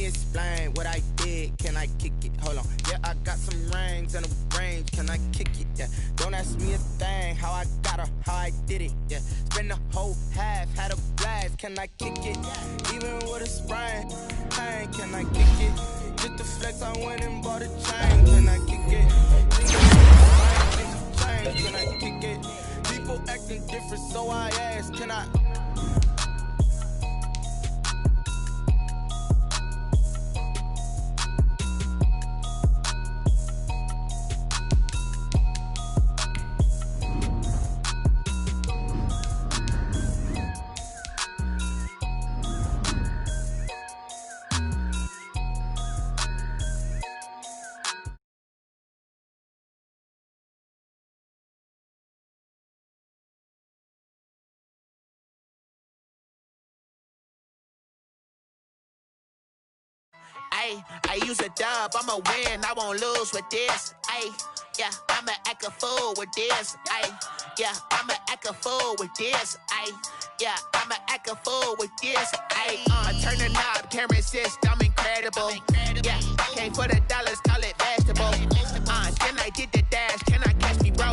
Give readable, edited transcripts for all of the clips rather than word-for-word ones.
explain what I did. Can I kick it? Hold on. Yeah, I got some rings and a range. Can I kick it? Yeah. Don't ask me a thing. How I got her, how I did it. Yeah. Spend the whole half, had a blast. Can I kick it? Even with a sprain. Hey, can I kick it? Just the flex, I went and bought a chain. Can I kick it? Can I kick it? People acting different, so I ask, can I? I use a dub, I'ma win, I won't lose with this. Yeah, I'ma act a fool with this. Yeah, I'ma act a fool with this. Yeah, I'ma act a fool with this. Turn the knob, camera assist, I'm incredible. Yeah, came for the dollars, call it vegetable. Then I did the dash, can I catch me, bro?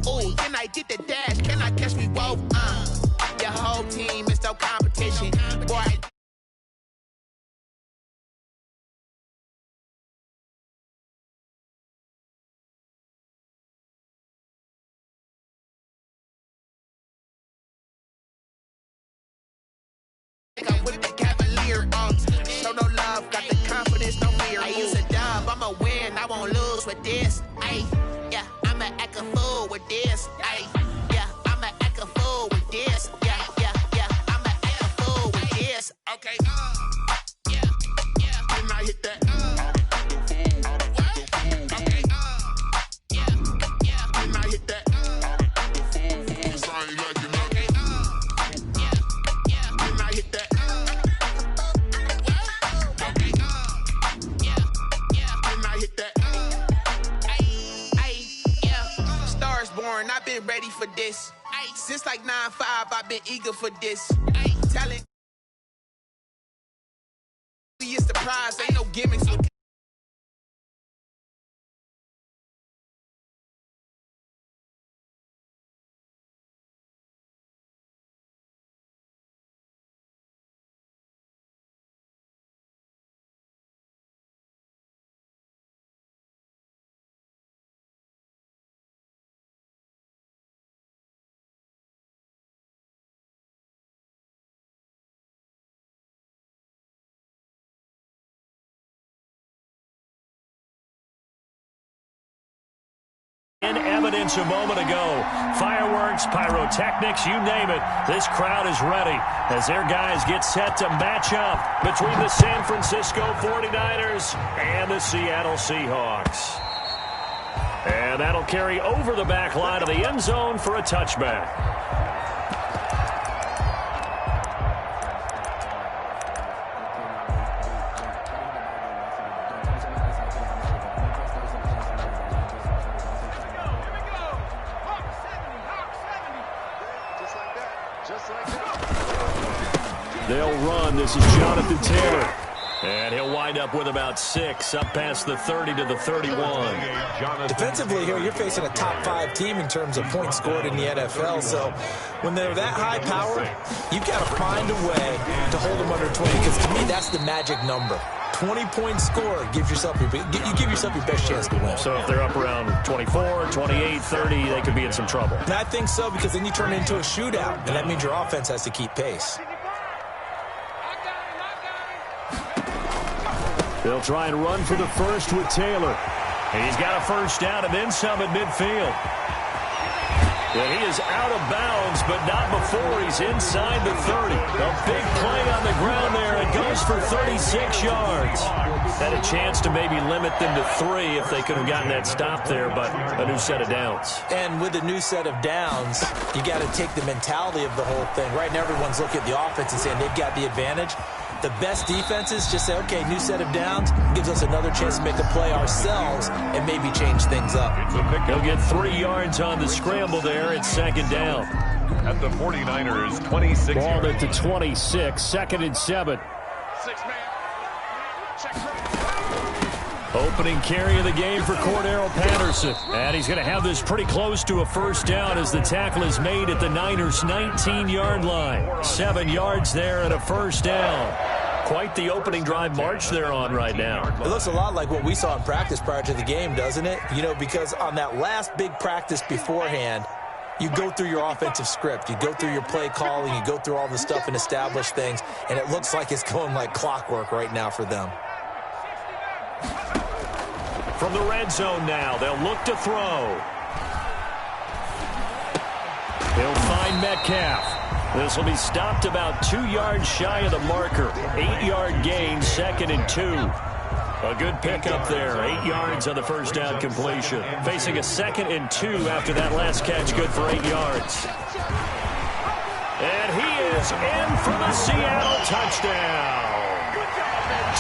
Ooh, then I did the dash, can I catch me, whoa? Your whole team is no competition, boy. I'm with the Cavalier, show no love, got the confidence, no fear. I use a dub, I'ma win, I won't lose with this. Yeah, I'ma act a fool with this. Yeah, I'ma act a fool with this. Yeah, I'ma act a fool with this. Okay, yeah, can I hit that? Okay, yeah, can I hit that? I've been ready for this. Since like 9-5, I've been eager for this. Talent is the prize, ain't no gimmicks. In evidence a moment ago, fireworks, pyrotechnics, you name it, this crowd is ready as their guys get set to match up between the San Francisco 49ers and the Seattle Seahawks. And that'll carry over the back line of the end zone for a touchback. They'll run. This is Jonathan Taylor. And he'll wind up with about 6, up past the 30 to the 31. Defensively here, you're facing a top-5 team in terms of points scored in the NFL. So when they're that high power, you've got to find a way to hold them under 20. Because to me, that's the magic number. 20-point score gives yourself you give yourself your best chance to win. So if they're up around 24, 28, 30, they could be in some trouble. And I think so, because then you turn it into a shootout, and that means your offense has to keep pace. They'll try and run for the first with Taylor. And he's got a first down and then some at midfield. And he is out of bounds, but not before he's inside the 30. A big play on the ground there. It goes for 36 yards. Had a chance to maybe limit them to 3 if they could have gotten that stop there, but a new set of downs. And with a new set of downs, you got to take the mentality of the whole thing. Right now, everyone's looking at the offense and saying they've got the advantage. The best defenses just say, okay, new set of downs, gives us another chance to make a play ourselves and maybe change things up. He'll get 3 yards on the scramble there. It's second down. At the 49ers, 26 Ball yards. at the 26, 2nd and 7. Opening carry of the game for Cordero Patterson. And he's going to have this pretty close to a first down as the tackle is made at the Niners' 19-yard line. 7 yards there and a first down. Quite the opening drive march they're on right now. It looks a lot like what we saw in practice prior to the game, doesn't it? You know, because on that last big practice beforehand, you go through your offensive script. You go through your play calling. You go through all the stuff and establish things. And it looks like it's going like clockwork right now for them. From the red zone now, they'll look to throw. He'll find Metcalf. This will be stopped about 2 yards shy of the marker. 8-yard gain, 2nd and 2. A good pickup there. 8 yards on the first down completion. Facing a 2nd and 2 after that last catch, good for 8 yards. And he is in for the Seattle touchdown.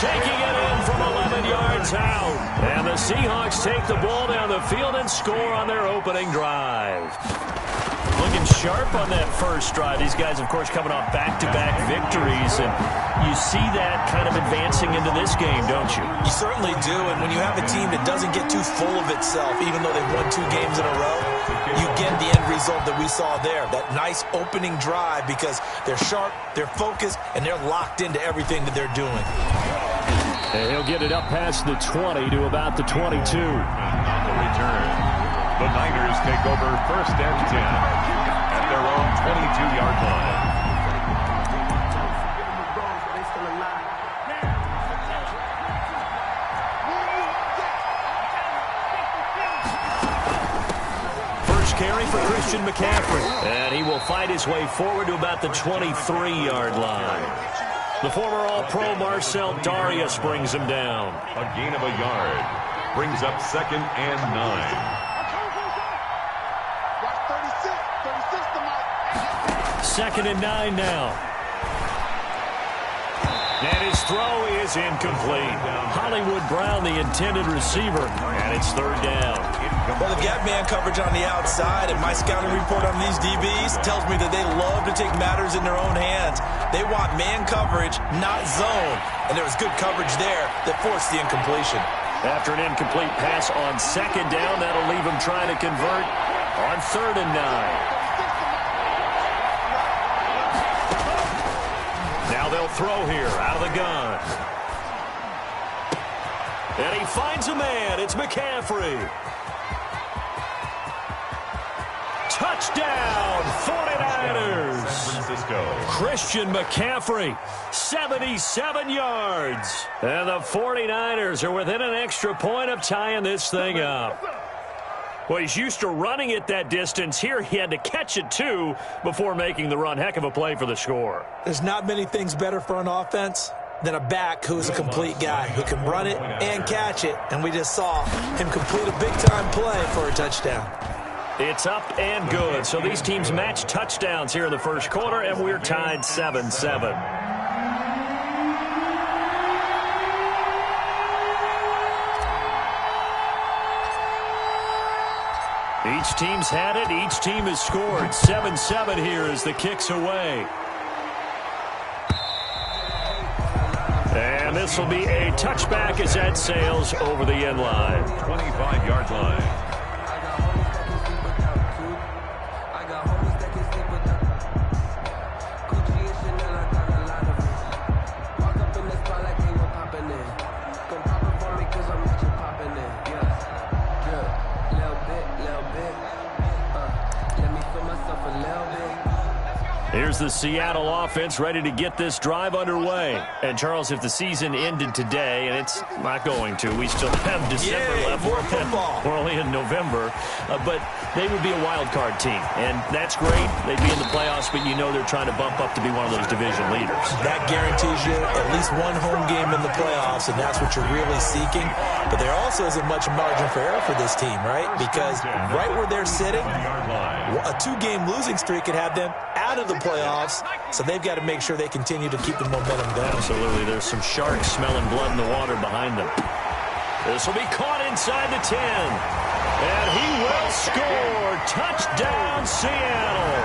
Taking it in from 11 yards out. And the Seahawks take the ball down the field and score on their opening drive. Looking sharp on that first drive. These guys, of course, coming off back-to-back victories. And you see that kind of advancing into this game, don't you? You certainly do. And when you have a team that doesn't get too full of itself, even though they've won 2 games in a row, you get the end result that we saw there. That nice opening drive because they're sharp, they're focused, and they're locked into everything that they're doing. And he'll get it up past the 20 to about the 22. On the return, the Niners take over 1st and 10 at their own 22-yard line. First carry for Christian McCaffrey. And he will fight his way forward to about the 23-yard line. The former All-Pro Marcel Darius brings him down. A gain of a yard brings up 2nd and 9. 2nd and 9 now. And his throw is incomplete. Hollywood Brown, the intended receiver, and it's 3rd down. Well, they've got man coverage on the outside, and my scouting report on these DBs tells me that they love to take matters in their own hands. They want man coverage, not zone. And there was good coverage there that forced the incompletion. After an incomplete pass on 2nd down, that'll leave him trying to convert on 3rd and 9. Now they'll throw here out of the gun. And he finds a man. It's McCaffrey. Touchdown, 49ers. San Francisco. Christian McCaffrey, 77 yards. And the 49ers are within an extra point of tying this thing up. Well, he's used to running it that distance. Here he had to catch it, too, before making the run. Heck of a play for the score. There's not many things better for an offense than a back who's a complete guy who can run it and catch it. And we just saw him complete a big-time play for a touchdown. It's up and good. So these teams match touchdowns here in the first quarter, and we're tied 7-7. Each team's had it. Each team has scored. 7-7 here as the kick's away. And this will be a touchback as that sails over the end line. 25-yard line. Here's the Seattle offense ready to get this drive underway. And, Charles, if the season ended today, and it's not going to, we still have December left. More football. We're only in November. But they would be a wild card team. And that's great. They'd be in the playoffs, but you know they're trying to bump up to be one of those division leaders. That guarantees you at least one home game in the playoffs, and that's what you're really seeking. But there also isn't much margin for error for this team, right? Because right where they're sitting, a 2-game losing streak could have them out of the playoffs, so they've got to make sure they continue to keep the momentum going. Absolutely. There's some sharks smelling blood in the water behind them. This will be caught inside the 10. And he will score. Touchdown, Seattle.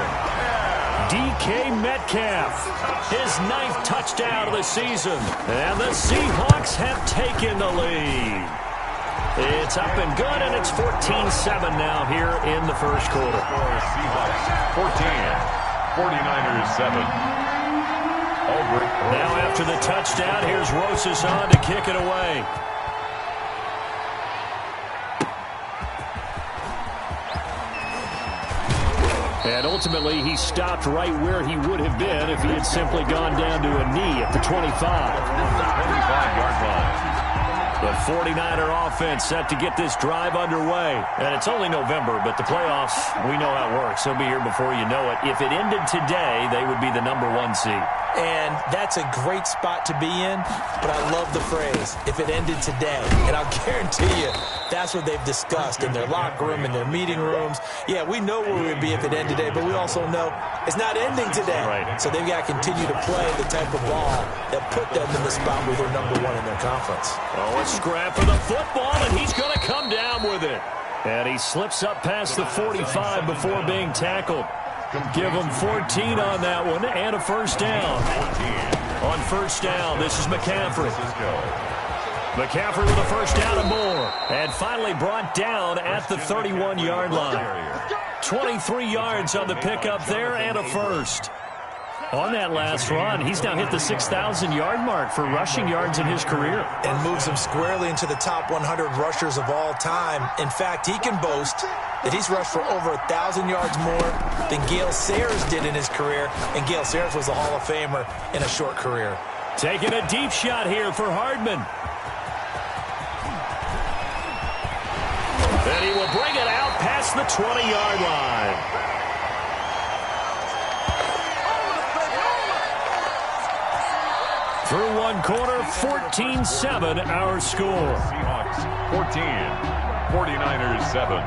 DK Metcalf. His 9th touchdown of the season. And the Seahawks have taken the lead. It's up and good, and it's 14-7 now here in the first quarter. Seahawks 14, 49ers 7. Now after the touchdown, here's Rosas on to kick it away. And ultimately, he stopped right where he would have been if he had simply gone down to a knee at the 25. 25-yard line. The 49er offense set to get this drive underway. And it's only November, but the playoffs, we know how it works. They'll be here before you know it. If it ended today, they would be the #1 seed. And that's a great spot to be in, but I love the phrase, if it ended today. And I'll guarantee you, that's what they've discussed in their locker room, in their meeting rooms. Yeah, we know where we would be if it ended today, but we also know it's not ending today. Right. So they've got to continue to play the type of ball that put them in the spot where they're #1 in their conference. Oh, a scrap for the football, and he's going to come down with it. And he slips up past the 45 before being tackled. Give him 14 on that one and a first down. On first down, this is McCaffrey. McCaffrey with a first down and more. And finally brought down at the 31-yard line. 23 yards on the pickup there and a first. On that last run, he's now hit the 6,000-yard mark for rushing yards in his career. And moves him squarely into the top 100 rushers of all time. In fact, he can boast that he's rushed for over 1,000 yards more than Gale Sayers did in his career. And Gale Sayers was a Hall of Famer in a short career. Taking a deep shot here for Hardman. And he will bring it out past the 20-yard line. Through one quarter, 14-7 our score. Seahawks 14, 49ers 7.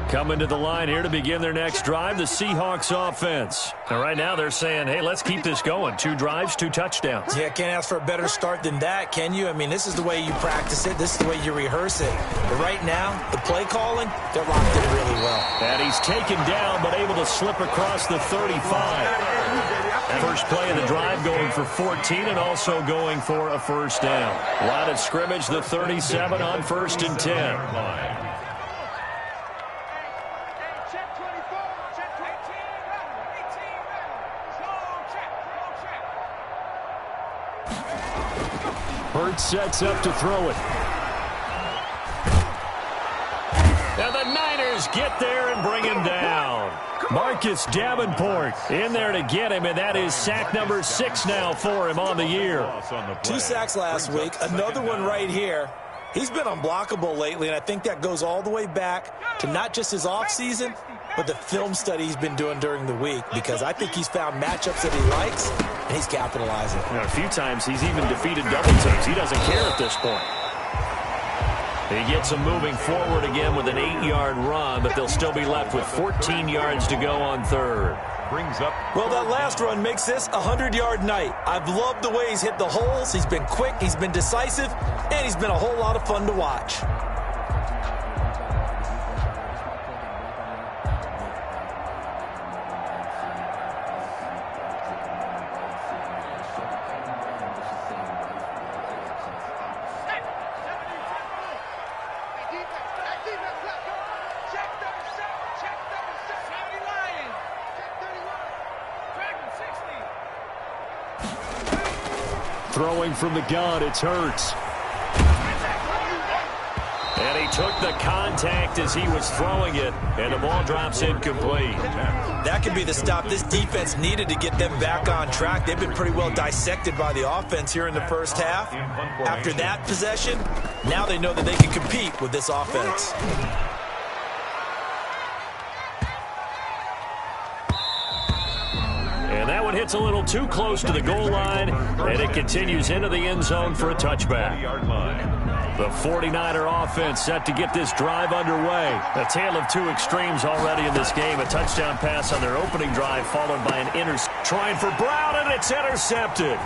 Coming to the line here to begin their next drive, the Seahawks offense. And right now they're saying, hey, let's keep this going. 2 drives, 2 touchdowns. Yeah, can't ask for a better start than that, can you? I mean, this is the way you practice it. This is the way you rehearse it. But right now, the play calling, they're locked in really well. And he's taken down, but able to slip across the 35. First play of the drive going for 14 and also going for a first down. Line of scrimmage, the 37 on 1st and 10. Hurts sets up to throw it. And the Niners get there and bring him down. Marcus Davenport in there to get him, and that is sack number 6 now for him on the year. 2 sacks last week, another one right here. He's been unblockable lately, and I think that goes all the way back to not just his offseason, but the film study he's been doing during the week, because I think he's found matchups that he likes, and he's capitalizing. A few times he's even defeated double teams. He doesn't care at this point. He gets them moving forward again with an 8-yard run, but they'll still be left with 14 yards to go on 3rd. Well, that last run makes this a 100-yard night. I've loved the way he's hit the holes. He's been quick, he's been decisive, and he's been a whole lot of fun to watch. Throwing from the gun, it's Hurts. And he took the contact as he was throwing it, and the ball drops incomplete. That could be the stop this defense needed to get them back on track. They've been pretty well dissected by the offense here in the first half. After that possession, now they know that they can compete with this offense. And that one hits a little too close to the goal line, and it continues into the end zone for a touchback. The 49er offense set to get this drive underway. A tale of two extremes already in this game. A touchdown pass on their opening drive followed by an interception. Trying for Brown, and it's intercepted.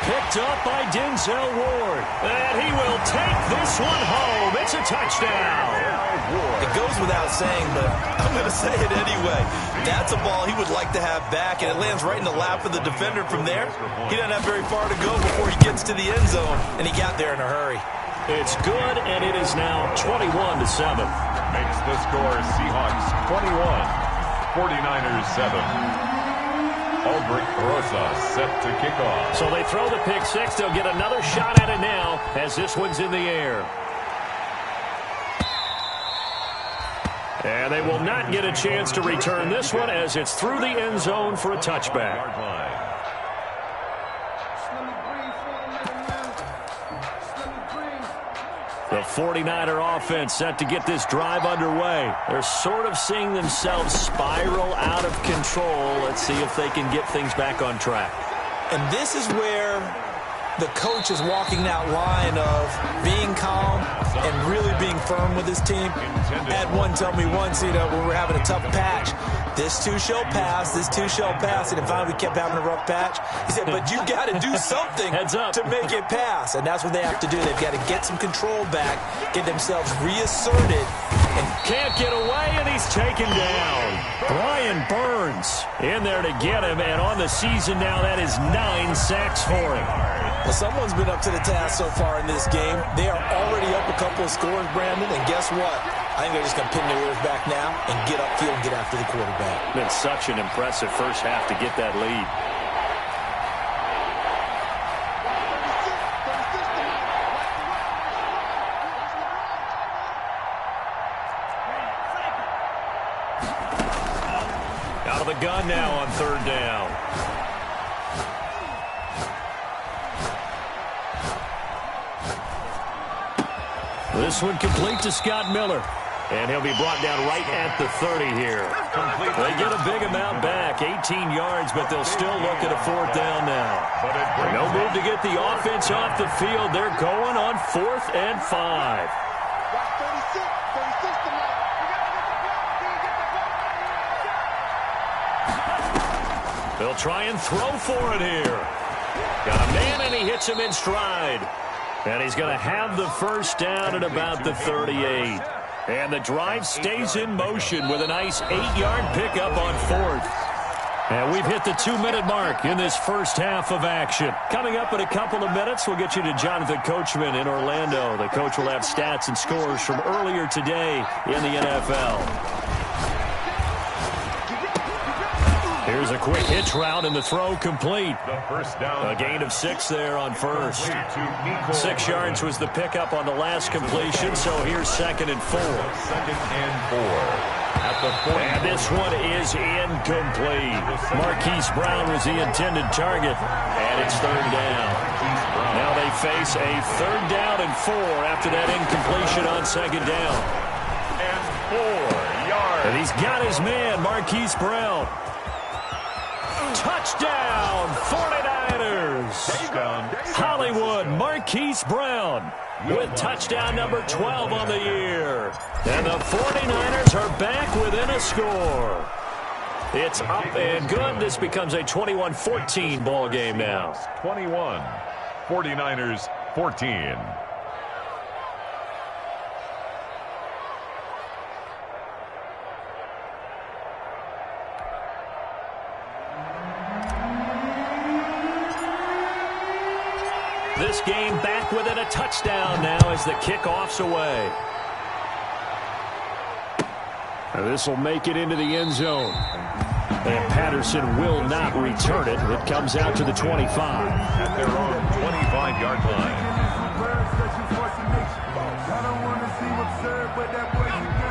Picked up by Denzel Ward. And he will take this one home. It's a touchdown. It goes without saying, but I'm going to say it anyway. That's a ball he would like to have back, and it lands right in the lap of the defender from there. He doesn't have very far to go before he gets to the end zone, and he got there in a hurry. It's good, and it is now 21-7. Makes the score Seahawks 21, 49ers 7. Albert Rosa set to kick off. So they throw the pick six. They'll get another shot at it now as this one's in the air. And they will not get a chance to return this one as it's through the end zone for a touchback. The 49er offense set to get this drive underway. They're sort of seeing themselves spiral out of control. Let's see if they can get things back on track. And this is where the coach is walking that line of being calm and really being firm with his team. I had one tell me once, when we were having a tough patch, this too shall pass, this too shall pass. And finally we kept having a rough patch. He said, but you got to do something to make it pass. And that's what they have to do. They've got to get some control back, get themselves reasserted. And can't get away, and he's taken down. Brian Burns in there to get him. And on the season now, that is 9 sacks for him. Well, someone's been up to the task so far in this game. They are already up a couple of scores, Brandon, and guess what? I think they're just going to pin their ears back now and get upfield and get after the quarterback. Been such an impressive first half to get that lead. Out of the gun now on third down. This one complete to Scott Miller. And he'll be brought down right at the 30 here. They get a big amount back, 18 yards, but they'll still look at a fourth down now. No move to get the offense off the field. They're going on 4th and 5. They'll try and throw for it here. Got a man, and he hits him in stride. And he's going to have the first down at about the 38. And the drive stays in motion with a nice 8-yard pickup on 4th. And we've hit the 2-minute mark in this first half of action. Coming up in a couple of minutes, we'll get you to Jonathan Coachman in Orlando. The coach will have stats and scores from earlier today in the NFL. Here's a quick hitch route, and the throw complete. The first down. A gain of 6 there on first. 6 yards was the pickup on the last completion, so here's 2nd and 4. 2nd and 4. At the 40. And this one is incomplete. Marquise Brown was the intended target, and it's 3rd down. Now they face a 3rd down and 4 after that incompletion on 2nd down. And 4 yards. And he's got his man, Marquise Brown. Touchdown, 49ers. Touchdown. Hollywood Marquise Brown with touchdown number 12 on the year. And the 49ers are back within a score. It's up and good. This becomes a 21-14 ball game now. 21, 49ers 14. This game back within a touchdown now as the kickoff's away. This will make it into the end zone. And Patterson will not return it. It comes out to the 25. At their own 25-yard line.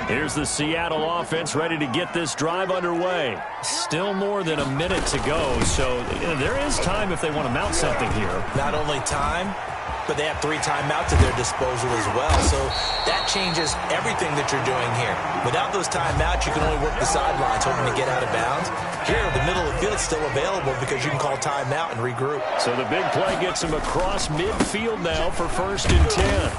Here's the Seattle offense ready to get this drive underway. Still more than a minute to go, so there is time if they want to mount something here. Not only time, but they have 3 timeouts at their disposal as well. So that changes everything that you're doing here. Without those timeouts, you can only work the sidelines, hoping to get out of bounds. Here, the middle of the field is still available because you can call timeout and regroup. So the big play gets him across midfield now for 1st and 10.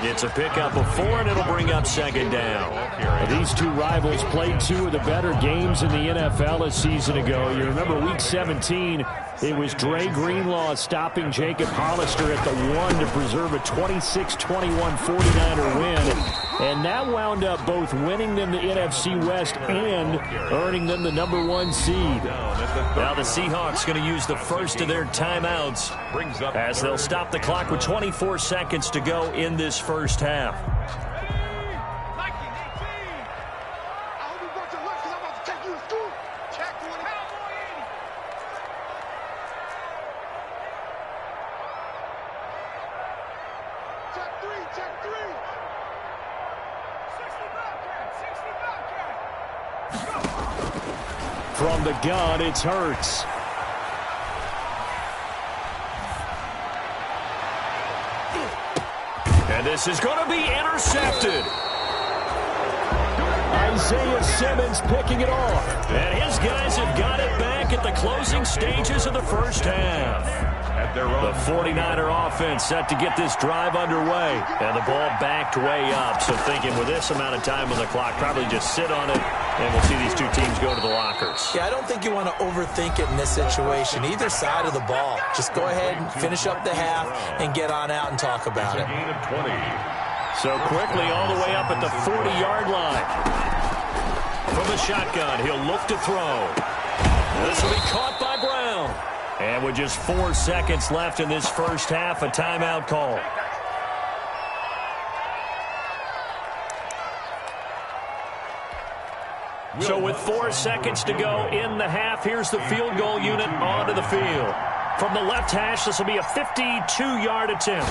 It's a pickup of 4, and it'll bring up second down. These two rivals played two of the better games in the NFL a season ago. You remember Week 17, it was Dre Greenlaw stopping Jacob Hollister at the 1 to preserve a 26-21 49er win. And that wound up both winning them the NFC West and earning them the #1 seed. Now the Seahawks going to use the first of their timeouts as they'll stop the clock with 24 seconds to go in this first half. From the gun, it's Hurts. And this is going to be intercepted. Isaiah Simmons picking it off. And his guys have got it back at the closing stages of the first half. The 49er offense set to get this drive underway. And the ball backed way up. So thinking with this amount of time on the clock, probably just sit on it, and we'll see these two teams go to the lockers. Yeah, I don't think you want to overthink it in this situation. Either side of the ball. Just go ahead and finish up the half and get on out and talk about it. Gain of 20. So quickly all the way up at the 40-yard line. From the shotgun, he'll look to throw. This will be caught by Brown. And with just 4 seconds left in this first half, a timeout call. So with 4 seconds to go in the half, here's the field goal unit onto the field. From the left hash, this will be a 52-yard attempt.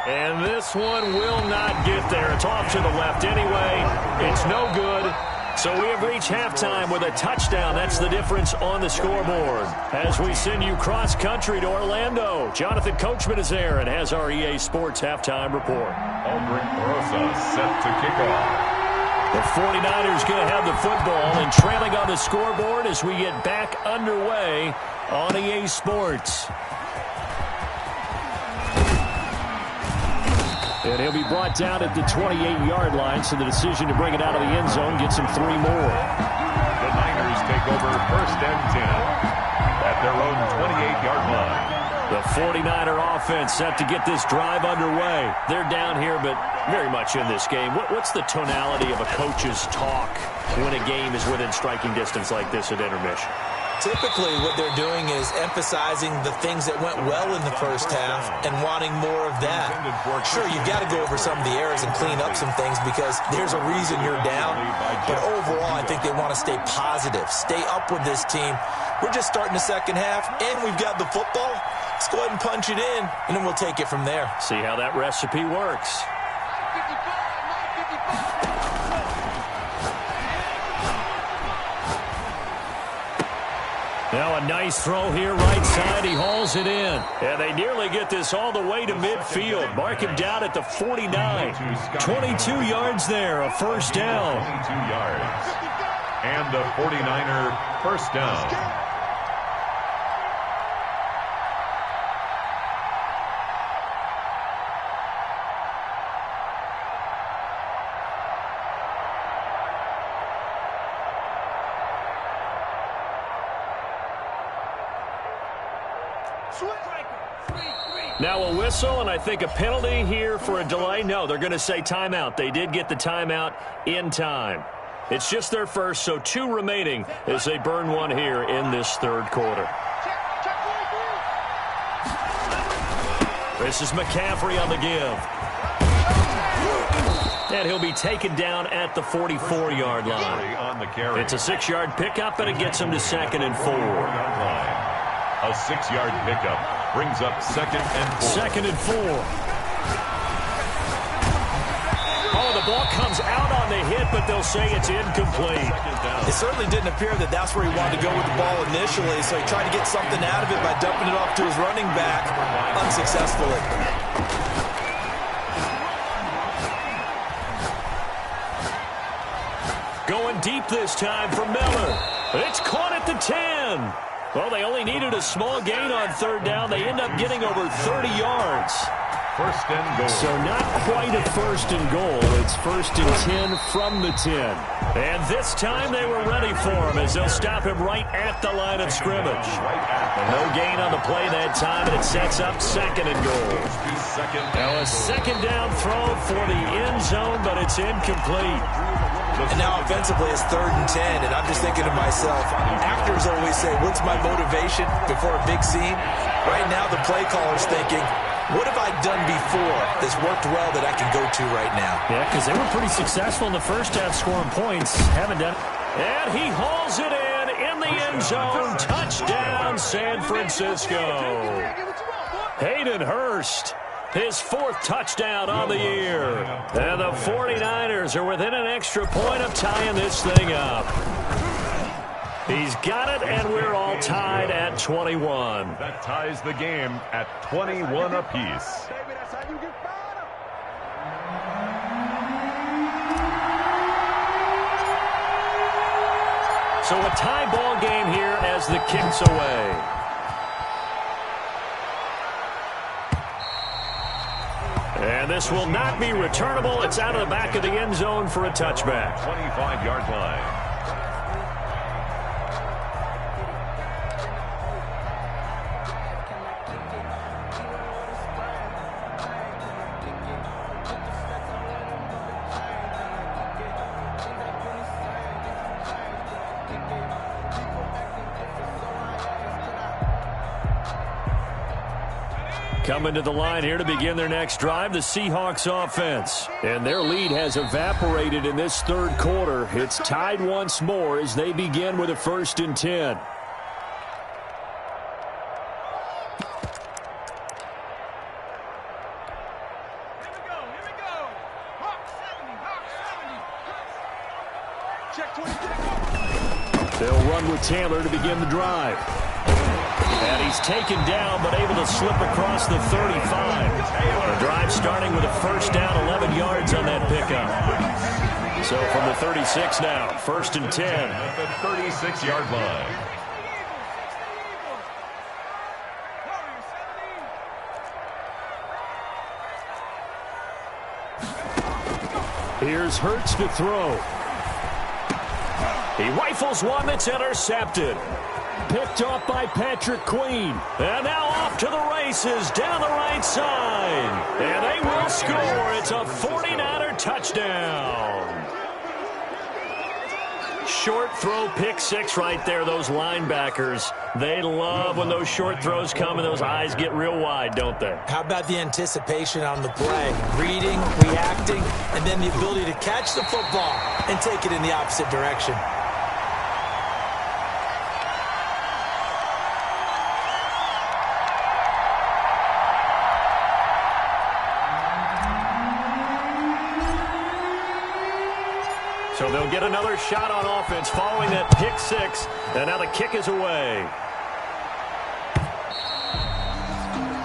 And this one will not get there. It's off to the left anyway. It's no good. So we have reached halftime with a touchdown. That's the difference on the scoreboard. As we send you cross-country to Orlando, Jonathan Coachman is there and has our EA Sports halftime report. Aldrich Rosa set to kick off. The 49ers going to have the football and trailing on the scoreboard as we get back underway on EA Sports. And he'll be brought down at the 28-yard line, so the decision to bring it out of the end zone gets him 3 more. The Niners take over first and 10 at their own 28-yard line. The 49er offense set to get this drive underway. They're down here, but very much in this game. What's the tonality of a coach's talk when a game is within striking distance like this at intermission? Typically, what they're doing is emphasizing the things that went well in the first half and wanting more of that. Sure, you've got to go over some of the errors and clean up some things because there's a reason you're down. But overall, I think they want to stay positive, stay up with this team. We're just starting the second half, and we've got the football. Let's go ahead and punch it in, and then we'll take it from there. See how that recipe works. Now a nice throw here right side. He hauls it in. And they nearly get this all the way to midfield. Mark him down at the 49. 22 yards there, a first down. 22 yards. And a 49er first down. Now a whistle, and I think a penalty here for a delay. No, they're going to say timeout. They did get the timeout in time. It's just their first, so 2 remaining as they burn one here in this third quarter. This is McCaffrey on the give. And he'll be taken down at the 44-yard line. It's a 6-yard pickup, and it gets him to 2nd and 4. A 6-yard pickup brings up 2nd and 4. 2nd and 4. Oh, the ball comes out on the hit, but they'll say it's incomplete. It certainly didn't appear that that's where he wanted to go with the ball initially, so he tried to get something out of it by dumping it off to his running back unsuccessfully. Going deep this time for Miller. It's caught at the 10. Well, they only needed a small gain on third down. They end up getting over 30 yards. First and goal. So not quite a first and goal. It's first and 10 from the 10. And this time they were ready for him as they'll stop him right at the line of scrimmage. No gain on the play that time, and it sets up second and goal. Now a second down throw for the end zone, but it's incomplete. And now offensively it's 3rd and 10, and I'm just thinking to myself, actors always say, what's my motivation before a big scene? Right now the play caller's thinking, what have I done before that's worked well that I can go to right now? Yeah, because they were pretty successful in the first half scoring points. Haven't done it. And he hauls it in the end zone. Touchdown, San Francisco. Hayden Hurst, his 4th touchdown on the year. And the 49ers are within an extra point of tying this thing up. He's got it, and we're all tied at 21. That ties the game at 21 apiece. So a tie ball game here as the kick's away. And this will not be returnable. It's out of the back of the end zone for a touchback. 25-yard line. Coming to the line here to begin their next drive, the Seahawks offense. And their lead has evaporated in this third quarter. It's tied once more as they begin with a 1st and 10. They'll run with Taylor to begin the drive. And he's taken down, but able to slip across the 35. The drive starting with a first down, 11 yards on that pickup. So from the 36 now, 1st and 10. At the 36-yard line. Here's Hurts to throw. He rifles one that's intercepted. Picked off by Patrick Queen. And now off to the races down the right side. And they will score. It's a 49er touchdown. Short throw, pick 6 right there. Those linebackers, they love when those short throws come and those eyes get real wide, don't they? How about the anticipation on the play? Reading, reacting, and then the ability to catch the football and take it in the opposite direction. So they'll get another shot on offense following that pick 6. And now the kick is away.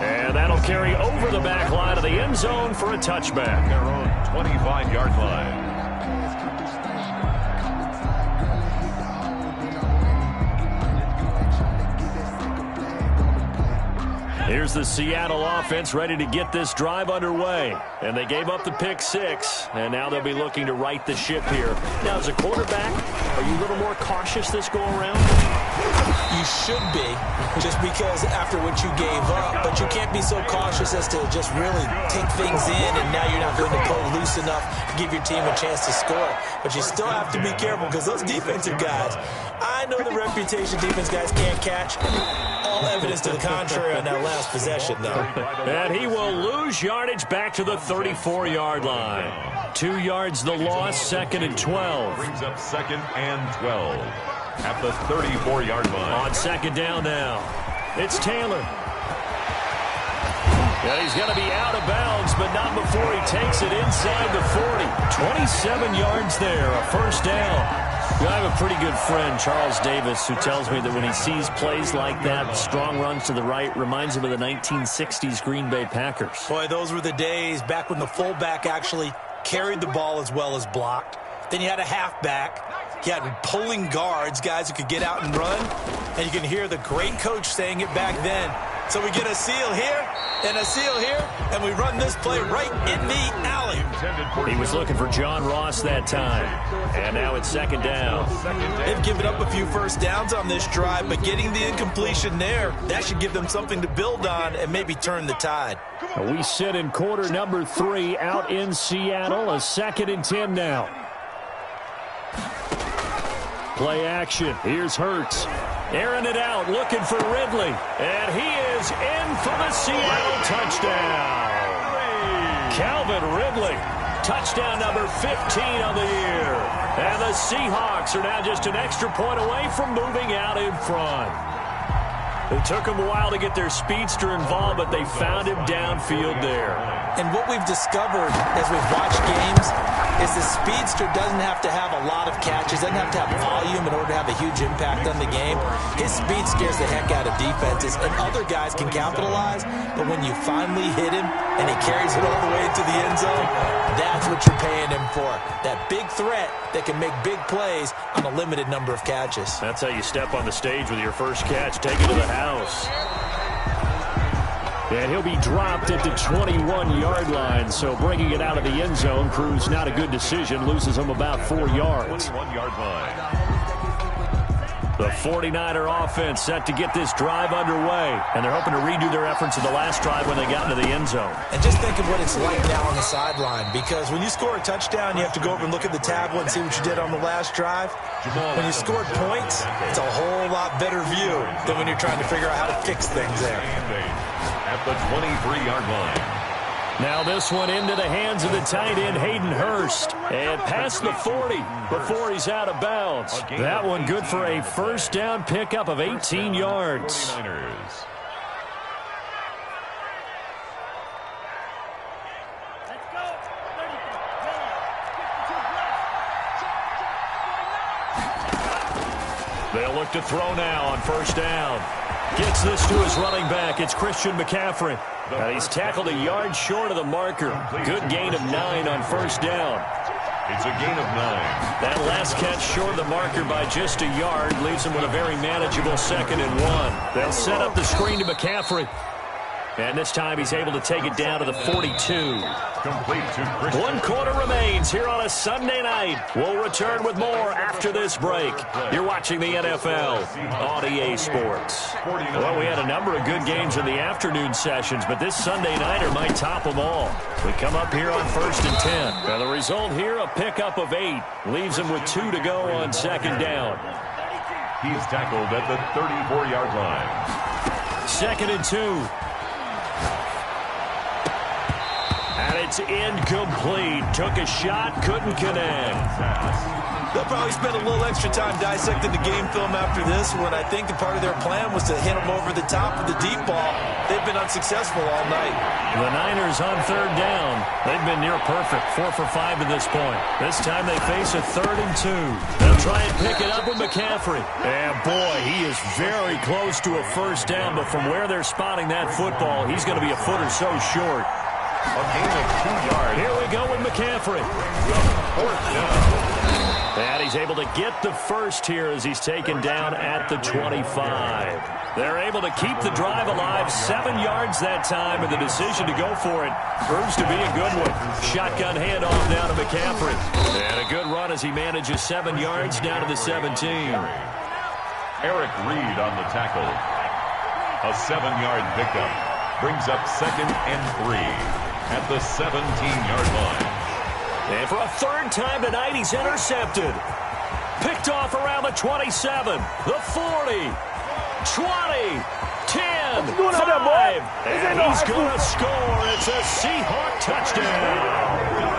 And that'll carry over the back line of the end zone for a touchback. Their own 25-yard line. Here's the Seattle offense ready to get this drive underway. And they gave up the pick 6, and now they'll be looking to right the ship here. Now, as a quarterback, are you a little more cautious this go-around? You should be, just because after what you gave up. But you can't be so cautious as to just really take things in, and now you're not going to go loose enough to give your team a chance to score. But you still have to be careful because those defensive guys, I know the reputation defense guys can't catch. All evidence to the contrary on that last possession, though. And he will lose yardage back to the 34-yard line. 2 yards the loss, 2nd and 12. Brings up 2nd and 12 at the 34-yard line. On 2nd down now, it's Taylor. And he's going to be out of bounds, but not before he takes it inside the 40. 27 yards there, a first down. I have a pretty good friend, Charles Davis, who tells me that when he sees plays like that, strong runs to the right, reminds him of the 1960s Green Bay Packers. Boy, those were the days back when the fullback actually carried the ball as well as blocked. Then you had a halfback He had pulling guards, guys who could get out and run. And you can hear the great coach saying it back then. So we get a seal here and a seal here, and we run this play right in the alley. He was looking for John Ross that time. And now it's second down. They've given up a few first downs on this drive, but getting the incompletion there, that should give them something to build on and maybe turn the tide. We sit in quarter number 3 out in Seattle. A 2nd and 10 now. Play action. Here's Hurts. Airing it out, looking for Ridley. And he is in for the Seattle touchdown. Calvin Ridley. Touchdown number 15 on the year. And the Seahawks are now just an extra point away from moving out in front. It took them a while to get their speedster involved, but they found him downfield there. And what we've discovered as we've watched games is the speedster doesn't have to have a lot of catches, doesn't have to have volume in order to have a huge impact on the game. His speed scares the heck out of defenses, and other guys can capitalize, but when you finally hit him and he carries it all the way into the end zone, that's what you're paying him for. That big threat that can make big plays on a limited number of catches. That's how you step on the stage with your first catch. Take it to the house. And he'll be dropped at the 21-yard line, so bringing it out of the end zone proves not a good decision. Loses him about 4 yards. 21-yard line. The 49er offense set to get this drive underway, and they're hoping to redo their efforts in the last drive when they got into the end zone. And just think of what it's like now on the sideline, because when you score a touchdown, you have to go over and look at the tablet and see what you did on the last drive. When you scored points, it's a whole lot better view than when you're trying to figure out how to fix things there. At the 23-yard line. Now this one into the hands of the tight end, Hayden Hurst. And past the 40 before he's out of bounds. That one good for a first down pickup of 18 yards. 49ers. They'll look to throw now on first down. Gets this to his running back. It's Christian McCaffrey. He's tackled a yard short of the marker. Good gain of 9 on first down. It's a gain of 9. That last catch short of the marker by just a yard leaves him with a very manageable 2nd and 1. They'll set up the screen to McCaffrey. And this time he's able to take it down to the 42. Complete to Christian. 1 quarter remains here on a Sunday night. We'll return with more after this break. You're watching the NFL on EA Sports. Well, we had a number of good games in the afternoon sessions, but this Sunday nighter might top them all. We come up here on 1st and 10. Now the result here, a pickup of 8. Leaves him with 2 to go on 2nd down. He's tackled at the 34-yard line. 2nd and 2. And it's incomplete. Took a shot, couldn't connect. They'll probably spend a little extra time dissecting the game film after this one. I think a part of their plan was to hit them over the top of the deep ball. They've been unsuccessful all night. The Niners on 3rd down. They've been near perfect, 4 for 5 to this point. This time they face a 3rd and 2. They'll try and pick it up with McCaffrey. And boy, he is very close to a first down, but from where they're spotting that football, he's going to be a foot or so short. A gain of 2 yards. Here we go with McCaffrey. 4th down. And he's able to get the first here as he's taken down at the 25. They're able to keep the drive alive, 7 yards that time, and the decision to go for it proves to be a good one. Shotgun handoff down to McCaffrey. And a good run as he manages 7 yards down to the 17. Eric Reed on the tackle. A 7-yard pickup. Brings up 2nd and 3 at the 17-yard line. And for a 3rd time tonight, he's intercepted. Picked off around the 27, the 40, 20, 10, 5. And he's going to score. It's a Seahawk touchdown.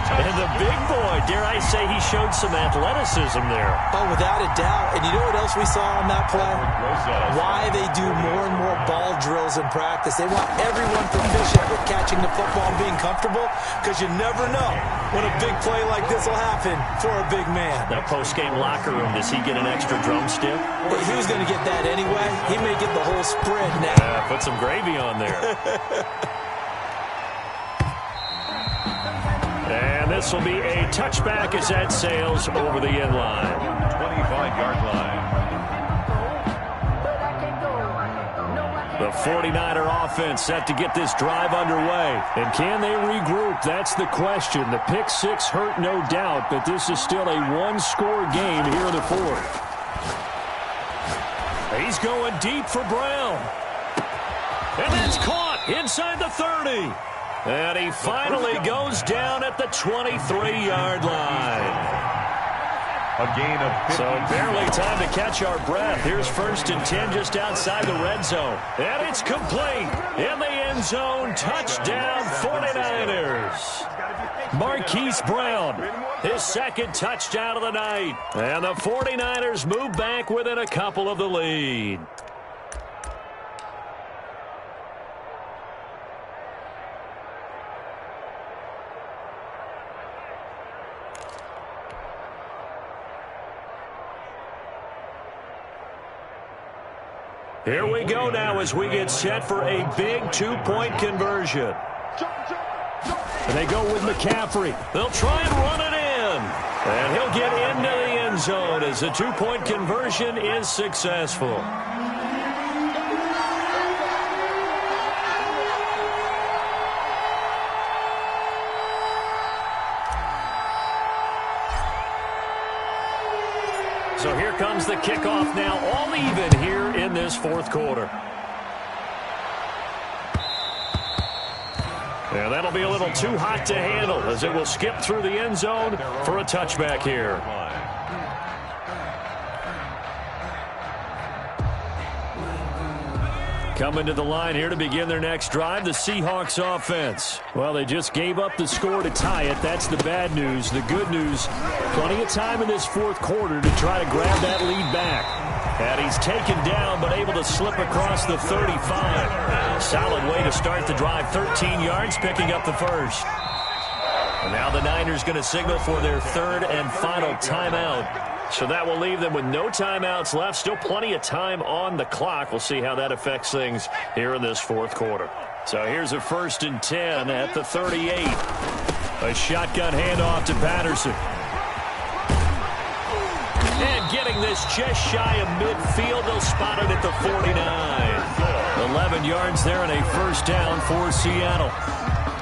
And the big boy, dare I say, he showed some athleticism there. Oh, without a doubt. And you know what else we saw on that play? Why they do more and more ball drills in practice. They want everyone proficient with catching the football and being comfortable, because you never know when a big play like this will happen for a big man. That post-game locker room, does he get an extra drumstick? Well, he was going to get that anyway. He may get the whole spread now. Put some gravy on there. And And this will be a touchback as that sails over the end line. 25-yard line. The 49er offense set to get this drive underway. And can they regroup? That's the question. The pick six hurt, no doubt, but this is still a one-score game here in the fourth. He's going deep for Brown. And that's caught inside the 30. And he finally goes down at the 23-yard line. A gain of 50. So barely time to catch our breath. Here's 1st and 10 just outside the red zone. And it's complete. In the end zone, touchdown 49ers. Marquise Brown, his second touchdown of the night. And the 49ers move back within a couple of the lead. Here we go now as we get set for a big 2-point conversion. And they go with McCaffrey. They'll try and run it in. And he'll get into the end zone as the 2-point conversion is successful. So here comes the kickoff now, all even here in this fourth quarter. Yeah, that'll be a little too hot to handle as it will skip through the end zone for a touchback here. Coming to the line here to begin their next drive, the Seahawks offense. Well, they just gave up the score to tie it. That's the bad news. The good news, plenty of time in this fourth quarter to try to grab that lead back. And he's taken down but able to slip across the 35. Solid way to start the drive. 13 yards, picking up the first. And now the Niners going to signal for their third and final timeout. So that will leave them with no timeouts left. Still plenty of time on the clock. We'll see how that affects things here in this fourth quarter. So here's a 1st and 10 at the 38. A shotgun handoff to Patterson. And getting this just shy of midfield. They'll spot it at the 49. 11 yards there and a first down for Seattle.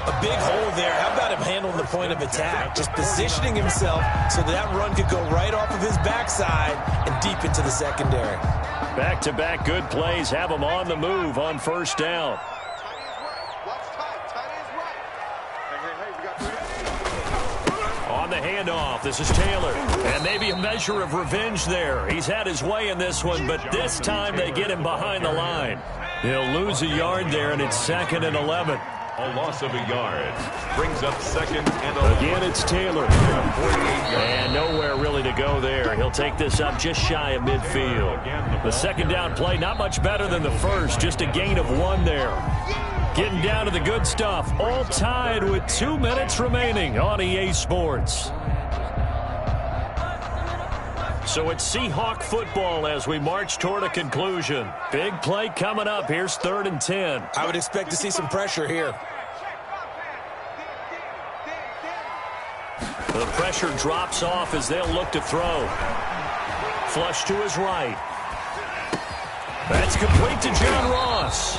A big hole there. How about him handling the point of attack? Just positioning himself so that run could go right off of his backside and deep into the secondary. Back-to-back good plays have him on the move on first down. On the handoff, this is Taylor. And maybe a measure of revenge there. He's had his way in this one, but this time they get him behind the line. He'll lose a yard there, and it's 2nd and 11. A loss of a yard brings up 2nd and 11. Again, it's Taylor. And nowhere really to go there. He'll take this up just shy of midfield. The second down play, not much better than the first. Just a gain of 1 there. Getting down to the good stuff. All tied with 2 minutes remaining on EA Sports. So it's Seahawk football as we march toward a conclusion. Big play coming up. Here's 3rd and 10. I would expect to see some pressure here. The pressure drops off as they'll look to throw. Flush to his right. That's complete to John Ross.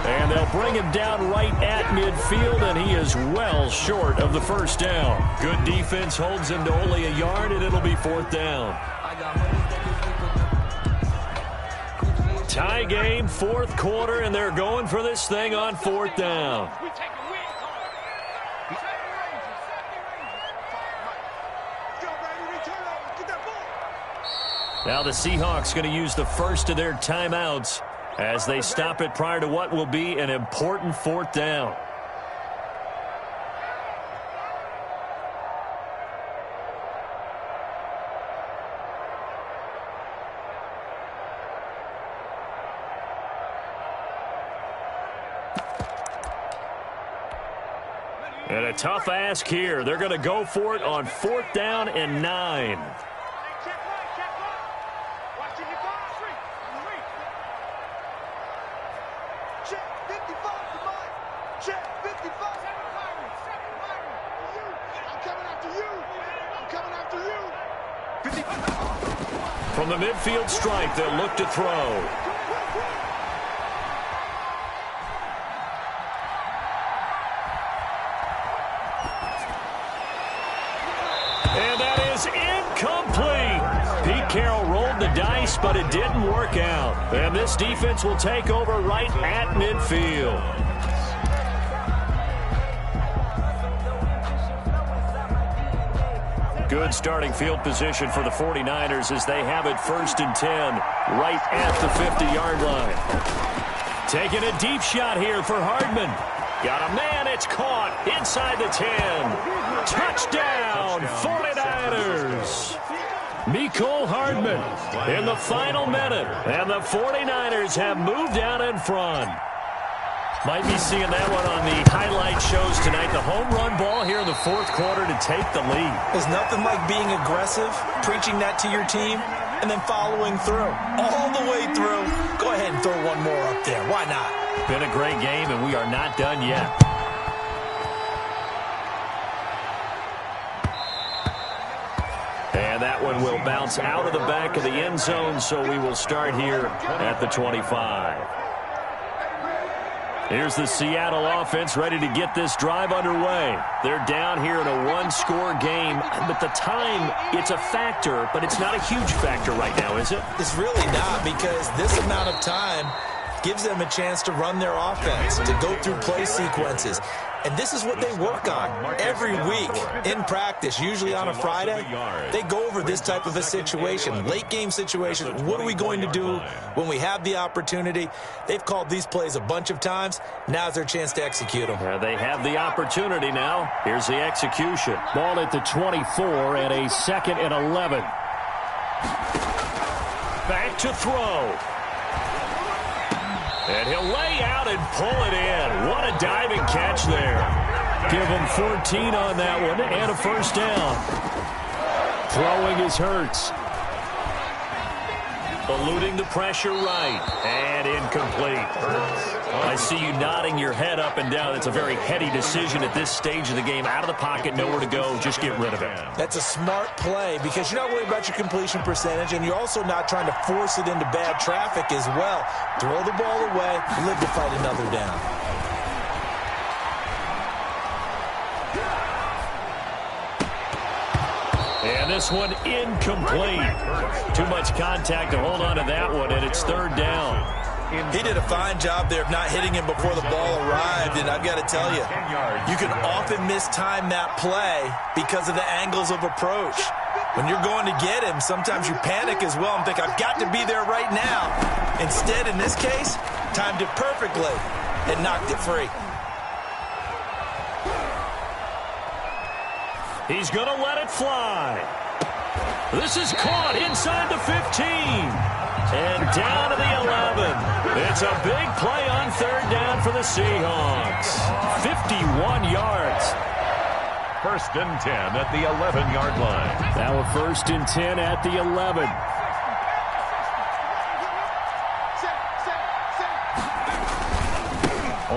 And they'll bring him down right at midfield, and he is well short of the first down. Good defense holds him to only a yard, and it'll be 4th down. Tie game, 4th quarter, and they're going for this thing on 4th down. Now the Seahawks going to use the first of their timeouts as they stop it prior to what will be an important 4th down. And a tough ask here. They're going to go for it on 4th down and 9. From the midfield stripe, they'll look to throw. And that is incomplete. Pete Carroll rolled the dice, but it didn't work out. And this defense will take over right at midfield. Good starting field position for the 49ers as they have it 1st and 10 right at the 50-yard line. Taking a deep shot here for Hardman. Got a man, it's caught inside the 10. Touchdown, 49ers. Mecole Hardman in the final minute, and the 49ers have moved out in front. Might be seeing that one on the highlight shows tonight. The home run ball here in the 4th quarter to take the lead. There's nothing like being aggressive, preaching that to your team, and then following through. All the way through. Go ahead and throw one more up there. Why not? Been a great game, and we are not done yet. And that one will bounce out of the back of the end zone, so we will start here at the 25. Here's the Seattle offense ready to get this drive underway. They're down here in a one-score game, but the time, it's a factor, but it's not a huge factor right now, is it? It's really not, because this amount of time gives them a chance to run their offense, to go through play sequences. And this is what they work on every week in practice, usually on a Friday. They go over this type of a situation, late-game situation. What are we going to do when we have the opportunity? They've called these plays a bunch of times. Now's their chance to execute them. They have the opportunity now. Here's the execution. Ball at the 24 and a 2nd and 11. Back to throw. And he'll lay out and pull it in. What a diving catch there. Give him 14 on that one and a 1st down. Throwing is Hurts. Eluding the pressure right. And incomplete. I see you nodding your head up and down. It's a very heady decision at this stage of the game. Out of the pocket, nowhere to go. Just get rid of it. That's a smart play because you're not worried about your completion percentage, and you're also not trying to force it into bad traffic as well. Throw the ball away, live to fight another down. And this one incomplete. Too much contact to hold on to that one, and it's 3rd down. He did a fine job there of not hitting him before the ball arrived, and I've got to tell you, you can often mistime that play because of the angles of approach. When you're going to get him, sometimes you panic as well and think, I've got to be there right now. Instead, in this case, timed it perfectly and knocked it free. He's going to let it fly. This is caught inside the 15. And down to the 11. It's a big play on 3rd down for the Seahawks. 51 yards. 1st and 10 at the 11-yard line. Now a 1st and 10 at the 11.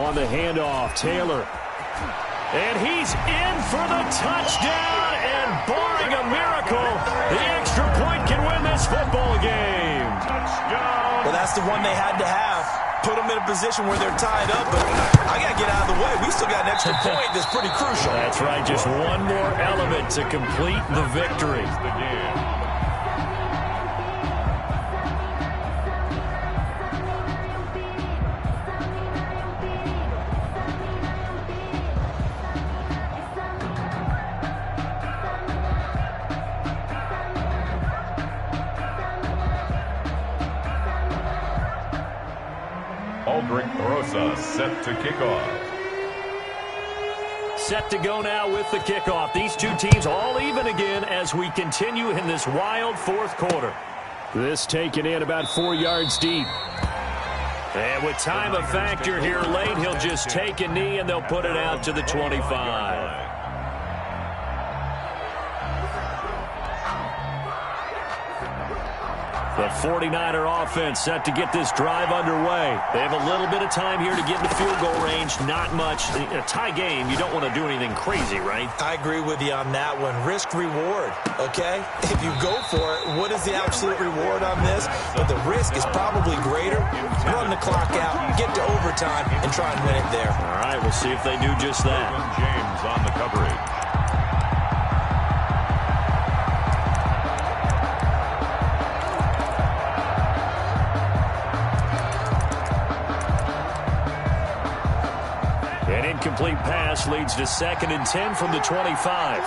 On the handoff, Taylor. And he's in for the touchdown. And barring a miracle, the extra point can win this football game. Well, that's the one they had to have. Put them in a position where they're tied up, but I got to get out of the way. We still got an extra point that's pretty crucial. That's right, just one more element to complete the victory. Aldrich Rosa set to kick off. Set to go now with the kickoff. These two teams all even again as we continue in this wild 4th quarter. This taken in about 4 yards deep. And with time a factor here late, he'll just take a knee and they'll put it out to the 25. The 49er offense set to get this drive underway. They have a little bit of time here to get in the field goal range. Not much. In a tie game, you don't want to do anything crazy, right? I agree with you on that one. Risk-reward, okay? If you go for it, what is the absolute reward on this? But the risk is probably greater. Run the clock out, get to overtime, and try and win it there. All right, we'll see if they do just that. James on the coverage. An incomplete pass leads to 2nd and 10 from the 25.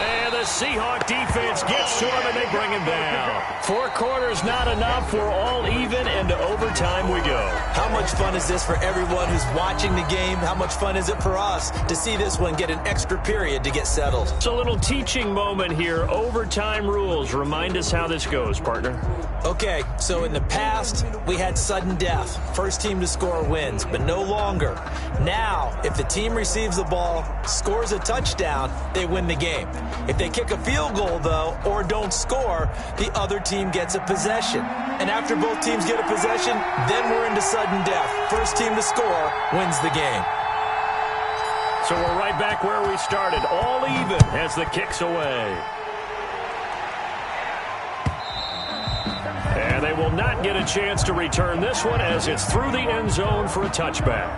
And the Seahawk defense gets to him, and they bring him down. 4 quarters not enough. We're all even, and to overtime we go. How much fun is this for everyone who's watching the game? How much fun is it for us to see this one get an extra period to get settled? It's a little teaching moment here. Overtime rules. Remind us how this goes, partner. Okay, so in the past, we had sudden death. First team to score wins, but no longer. Now, if the team receives the ball, scores a touchdown, they win the game. If they kick a field goal, though, or don't score, the other team gets a possession. And after both teams get a possession, then we're into sudden death. First team to score wins the game. So we're right back where we started. All even as the kick's away. And they will not get a chance to return this one as it's through the end zone for a touchback.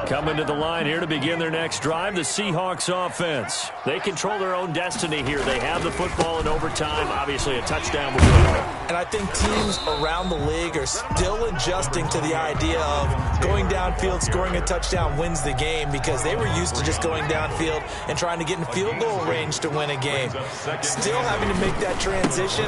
Coming to the line here to begin their next drive, the Seahawks offense. They control their own destiny here. They have the football in overtime. Obviously, a touchdown would win. And I think teams around the league are still adjusting to the idea of going downfield, scoring a touchdown wins the game, because they were used to just going downfield and trying to get in field goal range to win a game. Still having to make that transition.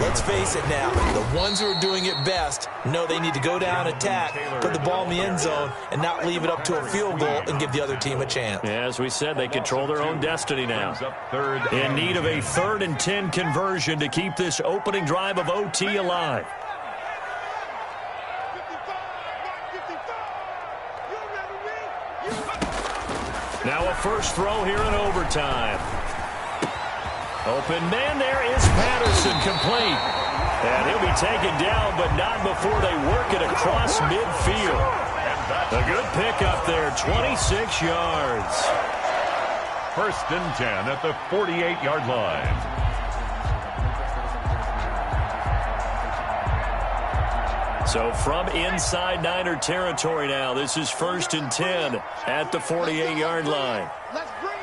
Let's face it now, the ones who are doing it best know they need to go down, attack, put the ball in the end zone, and not leave it up to a field goal and give the other team a chance. Yeah, as we said, they control their own destiny now. In need of a 3rd and 10 conversion to keep this opening drive of OT alive. Now a first throw here in overtime. Open man there is Patterson, complete. And he'll be taken down, but not before they work it across midfield. A good pickup there, 26 yards. 1st and 10 at the 48-yard line. So from inside Niner territory now, this is 1st and 10 at the 48-yard line. Let's bring it.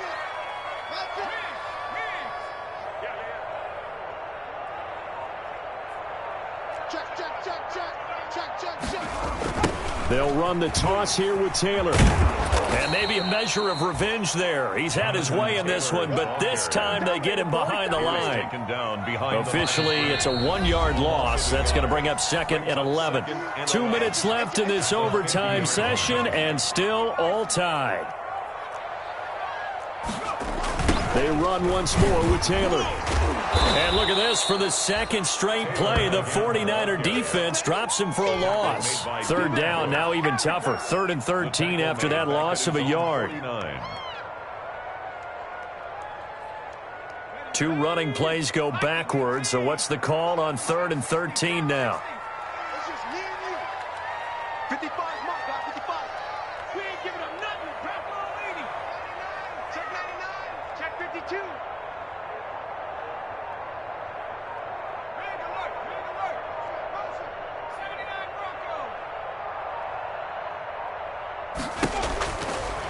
They'll run the toss here with Taylor. And maybe a measure of revenge there. He's had his way in this one, but this time they get him behind the line. Officially, it's a 1-yard loss. That's going to bring up 2nd and 11. 2 minutes left in this overtime session, and still all tied. They run once more with Taylor. And look at this, for the 2nd straight play, the 49er defense drops him for a loss. 3rd down, now even tougher. 3rd and 13 after that loss of a yard. 2 running plays go backwards, so what's the call on 3rd and 13 now? 55, mark, 55. We ain't giving up nothing. Drop ball 80. Check 99. Check 52.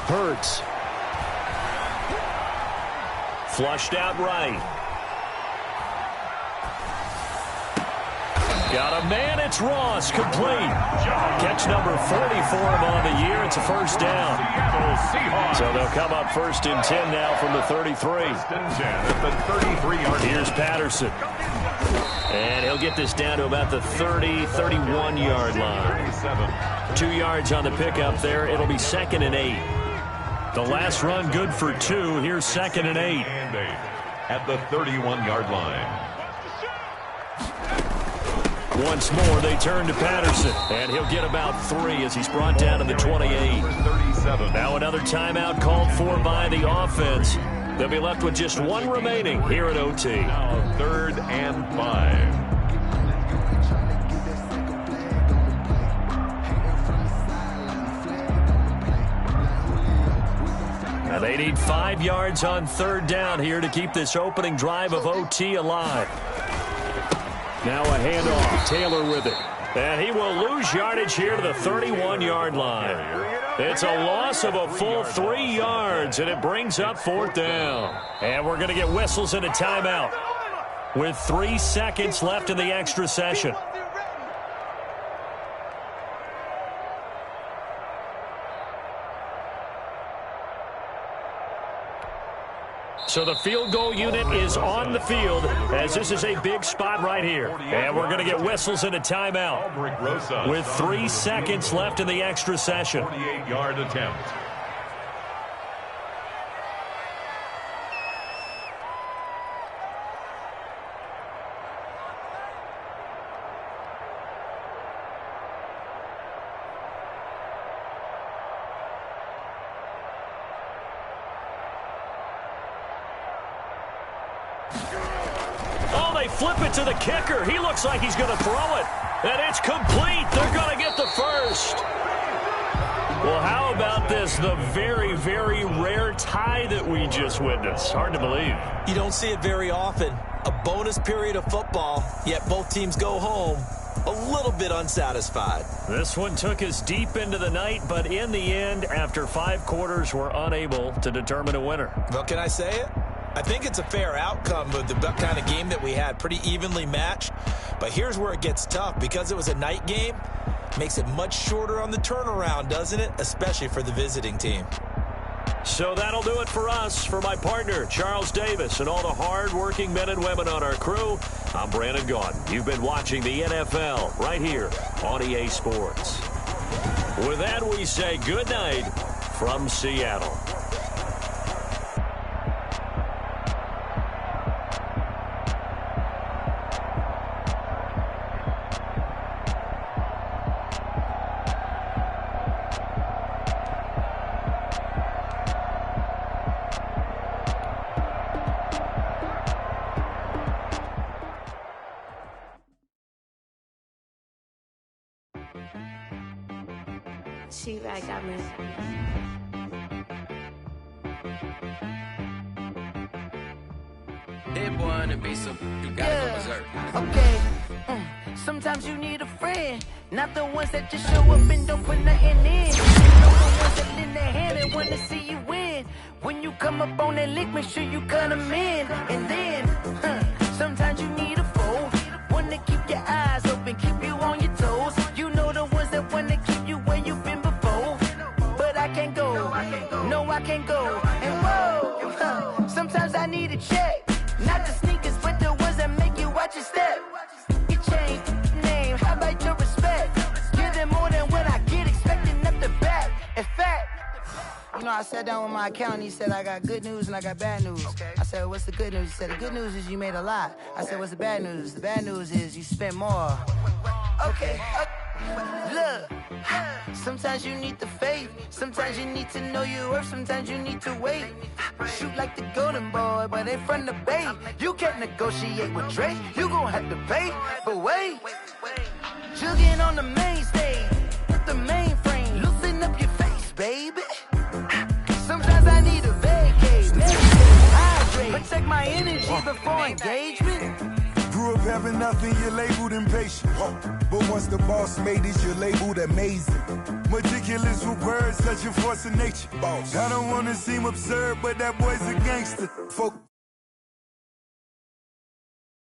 Hurts. Flushed out right. Got a man, it's Ross, complete. Catch number 40 for him on the year. It's a 1st down. So they'll come up 1st and 10 now from the 33. 1st and 10 at the 33-yard line. Here's Patterson. And he'll get this down to about the 30-31-yard line. 2 yards on the pickup there. It'll be 2nd and 8. The last run good for 2. Here's 2nd and 8. At the 31-yard line. Once more, they turn to Patterson, and he'll get about 3 as he's brought down to the 28. Now another timeout called for by the offense. They'll be left with just 1 remaining here at OT. Now 3rd and 5. Now they need 5 yards on 3rd down here to keep this opening drive of OT alive. Now a handoff. Taylor with it. And he will lose yardage here to the 31-yard line. It's a loss of a full 3 yards, and it brings up 4th down. And we're going to get whistles and a timeout with 3 seconds left in the extra session. So the field goal unit is on the field as this is a big spot right here. And we're going to get whistles and a timeout with 3 seconds left in the extra session. 48-yard attempt. Flip it to the kicker. He looks like he's going to throw it. And it's complete. They're going to get the first. Well, how about this? The very, very rare tie that we just witnessed. Hard to believe. You don't see it very often. A bonus period of football, yet both teams go home a little bit unsatisfied. This one took us deep into the night, but in the end, after 5 quarters, we're unable to determine a winner. Well, can I say it? I think it's a fair outcome of the kind of game that we had, pretty evenly matched. But here's where it gets tough. Because it was a night game, makes it much shorter on the turnaround, doesn't it? Especially for the visiting team. So that'll do it for us. For my partner, Charles Davis, and all the hard-working men and women on our crew, I'm Brandon Gaudin. You've been watching the NFL right here on EA Sports. With that, we say good night from Seattle. She like got me. That boy on the beat, so you gotta go berserk. Okay. Sometimes you need a friend, not the ones that just show up and don't put nothing in. You know the ones that lend their hand and want to see you win. When you come up on that lick, make sure you cut them in. And then, sometimes you need a foe, one to keep your eyes open, keep you on your toes. You know the ones that want to keep you where you've been before. But I can't go, no I can't go. And whoa, sometimes I need a check, not the sneakers, but the ones that make you watch your step. You change name, how about your respect? Give them more than what I get, expecting up the back. In fact, you know, I sat down with my accountant. He said, I got good news and I got bad news. Okay. I said, what's the good news? He said, the good news is you made a lot. I said, what's the bad news? The bad news is you spent more. Okay. Look, sometimes you need the faith. Sometimes you need to know your worth. Sometimes you need to wait. Shoot like the golden boy, but in front of the bay. You can't negotiate with Drake. You gon' have to pay. But wait, jugging on the main stage with the mainframe. Loosen up your face, baby. Sometimes I need a vacate, meditate, hydrate, protect my energy before engagement. Grew up having nothing, you're labeled impatient. But once the boss made it, you're labeled amazing. Meticulous with words, such a force of nature. I don't wanna seem absurd, but that boy's a gangster.